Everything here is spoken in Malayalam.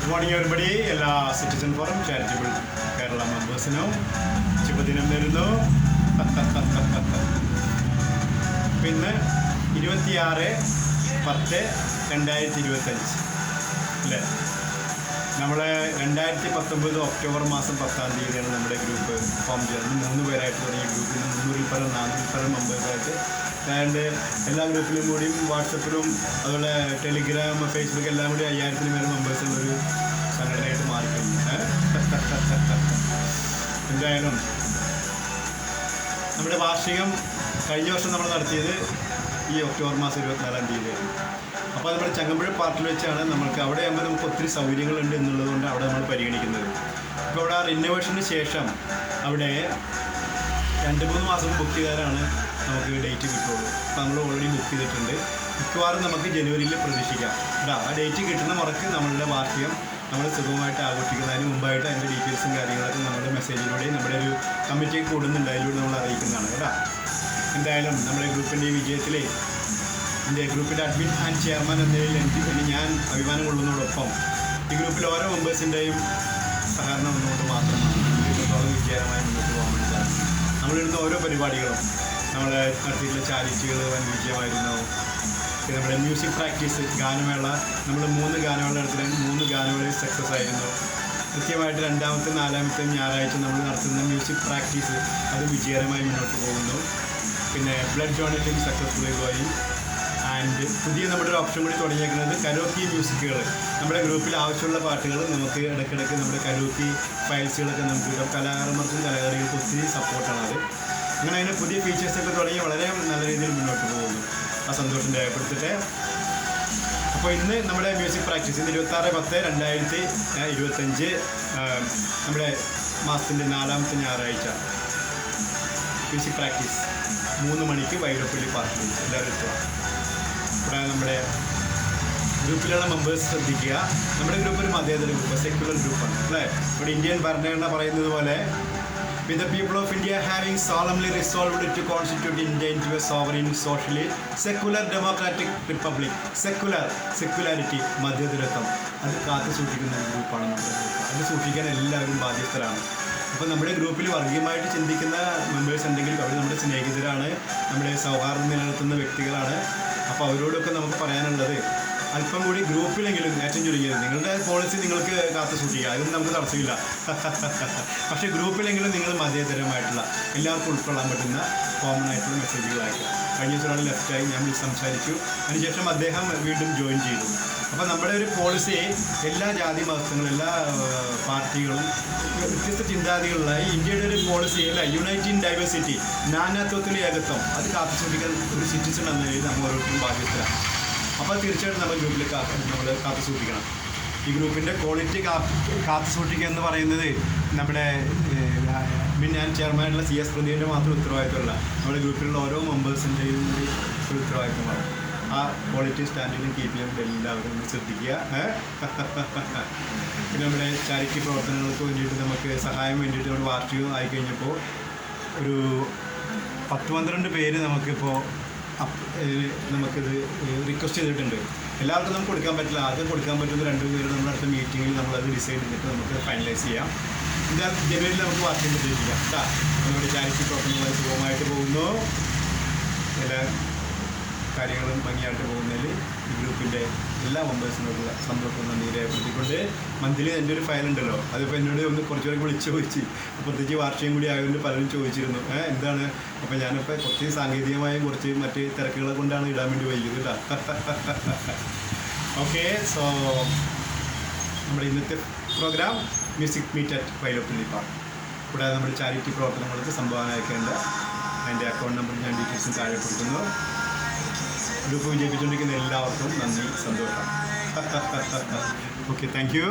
Good morning everybody. എല്ലാ സിറ്റിസൺ ഫോറം ചാരിറ്റബിൾ കേരള മെമ്പേഴ്സിനും ശുഭദിനം നേരുന്നു. പിന്നെ 26/10/2025 അല്ലേ? നമ്മൾ 2019 ഒക്ടോബർ മാസം 10-ാം തീയതിയാണ് നമ്മുടെ ഗ്രൂപ്പ് ഫോം ചെയ്യുന്നത്. 3 പേരായിട്ട് തുടങ്ങിയ ഗ്രൂപ്പിൽ 300-400 മെമ്പേഴ്സായിട്ട് ആൻഡ് എല്ലാ ഗ്രൂപ്പിലും കൂടിയും വാട്സപ്പിലും അതുപോലെ ടെലിഗ്രാം, ഫേസ്ബുക്ക് എല്ലാം കൂടി 5000 മേലെ മെമ്പേഴ്സുള്ളൊരു സംഘടനയായിട്ട് മാറിക്കഴിഞ്ഞു. എന്തായാലും നമ്മുടെ വാർഷികം കഴിഞ്ഞ വർഷം നമ്മൾ നടത്തിയത് ഈ ഒക്ടോബർ മാസം 24-ാം തീയതിയായിരുന്നു. അപ്പോൾ നമ്മുടെ ചങ്ങമ്പുഴ പാർക്കിൽ വെച്ചാണ് നമുക്ക് അവിടെ ആകുമ്പോൾ നമുക്ക് ഒത്തിരി സൗകര്യങ്ങളുണ്ട് എന്നുള്ളത് കൊണ്ട് അവിടെ നമ്മൾ പരിഗണിക്കുന്നത്. ഇപ്പോൾ അവിടെ റിനോവേഷന് ശേഷം അവിടെ 2-3 മാസം ബുക്ക് ചെയ്താലാണ് നമുക്ക് ഡേറ്റ് കിട്ടുള്ളൂ. അപ്പോൾ നമ്മൾ ഓൾറെഡി ബുക്ക് ചെയ്തിട്ടുണ്ട്. മിക്കവാറും നമുക്ക് ജനുവരിയിൽ പ്രതീക്ഷിക്കാം. ആ ഡേറ്റ് കിട്ടുന്ന മുറക്ക് നമ്മളുടെ വാർഷികം നമ്മൾ സുഖമായിട്ട് ആഘോഷിക്കുന്നതിന് മുമ്പായിട്ട് അതിൻ്റെ ഡീറ്റെയിൽസും കാര്യങ്ങളൊക്കെ നമ്മുടെ മെസ്സേജിലൂടെയും നമ്മുടെ ഒരു കമ്മിറ്റി കൂടുന്നുണ്ട്, അതിലൂടെ നമ്മൾ അറിയിക്കുന്നതാണ് കേട്ടോ. എന്തായാലും നമ്മുടെ ഗ്രൂപ്പിൻ്റെ ഈ വിജയത്തിൽ എൻ്റെ ഗ്രൂപ്പിൻ്റെ അഡ്മിൻ ആൻഡ് ചെയർമാൻ എന്നതിൽ എനിക്ക് ഞാൻ അഭിമാനം കൊള്ളുന്നതോടൊപ്പം ഈ ഗ്രൂപ്പിലെ ഓരോ മെമ്പേഴ്സിൻ്റെയും സഹകരണം ഒന്നുകൊണ്ട് മാത്രമാണ് ഇത്രത്തോളം വിജയകരമായി മുന്നോട്ട് പോകാൻ വേണ്ടി സാധിക്കും. നമ്മളിടുന്ന ഓരോ പരിപാടികളും നമ്മൾ നടത്തിയിട്ടുള്ള ചാരിറ്റികൾ വൻ വിജയമായിരുന്നു. പിന്നെ നമ്മുടെ മ്യൂസിക് പ്രാക്ടീസ് ഗാനമേള, നമ്മൾ 3 ഗാനമേള നടത്തുന്ന 3 ഗാനമേള സക്സസ് ആയിരുന്നു. കൃത്യമായിട്ട് 2ാമത്തെ 4ാമത്തെ ഞായറാഴ്ച നമ്മൾ നടത്തുന്ന മ്യൂസിക് പ്രാക്ടീസ് അത് വിജയകരമായി മുന്നോട്ട് പോകുന്നു. പിന്നെ ബ്ലഡ് ഡൊണേഷൻ സക്സസ്ഫുള്ളി പോയി. ആൻഡ് പുതിയ നമ്മുടെ ഒരു ഓപ്ഷൻ കൂടി തുടങ്ങിയേക്കുന്നത് കരോക്കി മ്യൂസിക്കുകൾ. നമ്മുടെ ഗ്രൂപ്പിൽ ആവശ്യമുള്ള പാട്ടുകൾ നമുക്ക് ഇടയ്ക്കിടയ്ക്ക് നമ്മുടെ കരോക്കി ഫയൽസുകളൊക്കെ നമുക്ക് കിട്ടും. കലാകാരന്മാർക്കും കലാകാരികൾക്കും ഒത്തിരി സപ്പോർട്ടാണ് അത്. അങ്ങനെ അതിന് പുതിയ ഫീച്ചേഴ്സൊക്കെ തുടങ്ങി വളരെ നല്ല രീതിയിൽ മുന്നോട്ട് പോകുന്നു. ആ സന്തോഷം രേഖപ്പെടുത്തിട്ട് അപ്പോൾ ഇന്ന് നമ്മുടെ മ്യൂസിക് പ്രാക്ടീസ് ഇന്ന് 26/10/2025 നമ്മുടെ മാസത്തിൻ്റെ 4ാമത്തെ ഞായറാഴ്ച മ്യൂസിക് പ്രാക്ടീസ് 3 മണിക്ക് വൈരപ്പള്ളി പാർക്കിൽ വെച്ച് എല്ലാവരും എത്തുക. ഇവിടെ നമ്മുടെ ഗ്രൂപ്പിലുള്ള മെമ്പേഴ്സ് ശ്രദ്ധിക്കുക. നമ്മുടെ ഗ്രൂപ്പ് ഒരു മതേതര ഗ്രൂപ്പ്, സെക്യുലർ ഗ്രൂപ്പാണ് അല്ലേ? ഇവിടെ ഇന്ത്യൻ ഭരണഘടന പറയുന്നത് പോലെ with the people of India having solemnly resolved to constitute India into a sovereign, socially secular democratic republic. സെക്കുലാരിറ്റി, മതേതരത്വം അത് കാത്തു സൂക്ഷിക്കുന്ന ഒരു ഗ്രൂപ്പാണ് നമ്മുടെ ഗ്രൂപ്പ്. അത് സൂക്ഷിക്കാൻ എല്ലാവരും ബാധ്യസ്ഥരാണ്. അപ്പോൾ നമ്മുടെ ഗ്രൂപ്പിൽ വർഗീയമായിട്ട് ചിന്തിക്കുന്ന മെമ്പേഴ്സ് ഉണ്ടെങ്കിൽ അവർ നമ്മുടെ സ്നേഹിതരാണ്, നമ്മുടെ സൗഹാർദ്ദം നിലനിർത്തുന്ന വ്യക്തികളാണ്. അപ്പോൾ അവരോടൊക്കെ നമുക്ക് പറയാനുള്ളത് അല്പം കൂടി ഗ്രൂപ്പിലെങ്കിലും ഏറ്റവും ചുരുങ്ങിയത് നിങ്ങളുടെ പോളിസി നിങ്ങൾക്ക് കാത്തു സൂക്ഷിക്കുക, അതൊന്നും നമുക്ക് തടസ്സമില്ല. പക്ഷേ ഗ്രൂപ്പിലെങ്കിലും നിങ്ങൾ മതേതരമായിട്ടുള്ള എല്ലാവർക്കും ഉൾക്കൊള്ളാൻ പറ്റുന്ന കോമൺ ആയിട്ടുള്ള മെസ്സേജുകൾ അയക്കുക. കഴിഞ്ഞ ദിവസം ഒരാൾ ലെഫ്റ്റായി ഞാൻ സംസാരിച്ചു, അതിനുശേഷം അദ്ദേഹം വീണ്ടും ജോയിൻ ചെയ്തു. അപ്പോൾ നമ്മുടെ ഒരു പോളിസി എല്ലാ ജാതി മതങ്ങളും എല്ലാ പാർട്ടികളും വ്യത്യസ്ത ചിന്താഗതികളുള്ള ഈ ഇന്ത്യയുടെ ഒരു പോളിസി അല്ല, യുണൈറ്റ് ഇൻ ഡൈവേഴ്സിറ്റി, നാനാത്വത്തിലെ ഏകത്വം, അത് കാത്തു സൂക്ഷിക്കാൻ ഒരു സിറ്റിസൺ എന്ന രീതിയിൽ നമ്മൾ ഓരോരുത്തരും ബാധ്യസ്ഥരാണ്. അപ്പോൾ തീർച്ചയായിട്ടും നമ്മൾ ഗ്രൂപ്പിൽ നമ്മൾ കാത്തു സൂക്ഷിക്കണം. ഈ ഗ്രൂപ്പിൻ്റെ ക്വാളിറ്റി കാത്തു സൂക്ഷിക്കുക എന്ന് പറയുന്നത് നമ്മുടെ ഞാൻ ചെയർമാനായിട്ടുള്ള CS പ്രദീപിൻ്റെ മാത്രം ഉത്തരവാദിത്തമല്ല, നമ്മുടെ ഗ്രൂപ്പിലുള്ള ഓരോ മെമ്പേഴ്സിൻ്റെയും കൂടി ഒരു ഉത്തരവാദിത്തമാണ്. ആ ക്വാളിറ്റി സ്റ്റാൻഡിലും കീപ്പ് ചെയ്യാൻ എല്ലാവരും ശ്രദ്ധിക്കുക. പിന്നെ നമ്മുടെ ചാരിറ്റി പ്രവർത്തനങ്ങൾക്ക് വേണ്ടിയിട്ട് നമുക്ക് സഹായം വേണ്ടിയിട്ട് നമ്മുടെ വാർഷികം ആയിക്കഴിഞ്ഞപ്പോൾ ഒരു 10-12 പേര് നമുക്കിപ്പോൾ നമുക്കിത് റിക്വസ്റ്റ് ചെയ്തിട്ടുണ്ട്. എല്ലാവർക്കും നമുക്ക് കൊടുക്കാൻ പറ്റില്ല. ആദ്യം കൊടുക്കാൻ പറ്റുന്ന 2 പേര് നമ്മുടെ അടുത്ത മീറ്റിങ്ങിൽ നമ്മളത് ഡിസൈഡ് ചെയ്തിട്ട് നമുക്ക് ഫൈനലൈസ് ചെയ്യാം. എന്തായാലും ജനുവരിയിൽ നമുക്ക് വാർഷികം പ്രതീക്ഷിക്കാം കേട്ടോ. നമ്മുടെ ചാരിറ്റി പ്രവർത്തനങ്ങൾ സുഖമായിട്ട് പോകുന്നു, എല്ലാ കാര്യങ്ങളും ഭംഗിയായിട്ട് പോകുന്നതിൽ ഈ ഗ്രൂപ്പിൻ്റെ എല്ലാ മെമ്പേഴ്സിനോടുള്ള സന്തോഷം നന്ദി രേഖപ്പെടുത്തിക്കൊണ്ട് മന്ത്ലി എൻ്റെ ഒരു ഫയൽ ഉണ്ടല്ലോ, അതിപ്പോൾ എന്നോട് ഒന്ന് കുറച്ചുകൂടെ വിളിച്ച് ചോദിച്ചു. പ്രത്യേകിച്ച് വാർഷികം കൂടി ആയതുകൊണ്ട് പലരും ചോദിച്ചിരുന്നു എന്താണ്. അപ്പോൾ ഞാനിപ്പോൾ കുറച്ച് സാങ്കേതികമായും കുറച്ച് മറ്റ് തിരക്കുകളെ കൊണ്ടാണ് ഇടാൻ വേണ്ടി വൈകിയത് കേട്ടോ. ഓക്കെ, സോ നമ്മുടെ ഇന്നത്തെ programme music meet at Vairappally park. കൂടാതെ നമ്മുടെ ചാരിറ്റി പ്രവർത്തനങ്ങൾക്ക് സംഭാവന അയക്കേണ്ട അതിൻ്റെ അക്കൗണ്ട് നമ്പർ ഞാൻ ഡീറ്റെയിൽസും താഴെ കൊടുക്കുന്നു. ഗ്രൂപ്പ് വിജയിപ്പിച്ചുകൊണ്ടിരിക്കുന്ന എല്ലാവർക്കും നന്ദി, സന്തോഷം. Okay, thank you.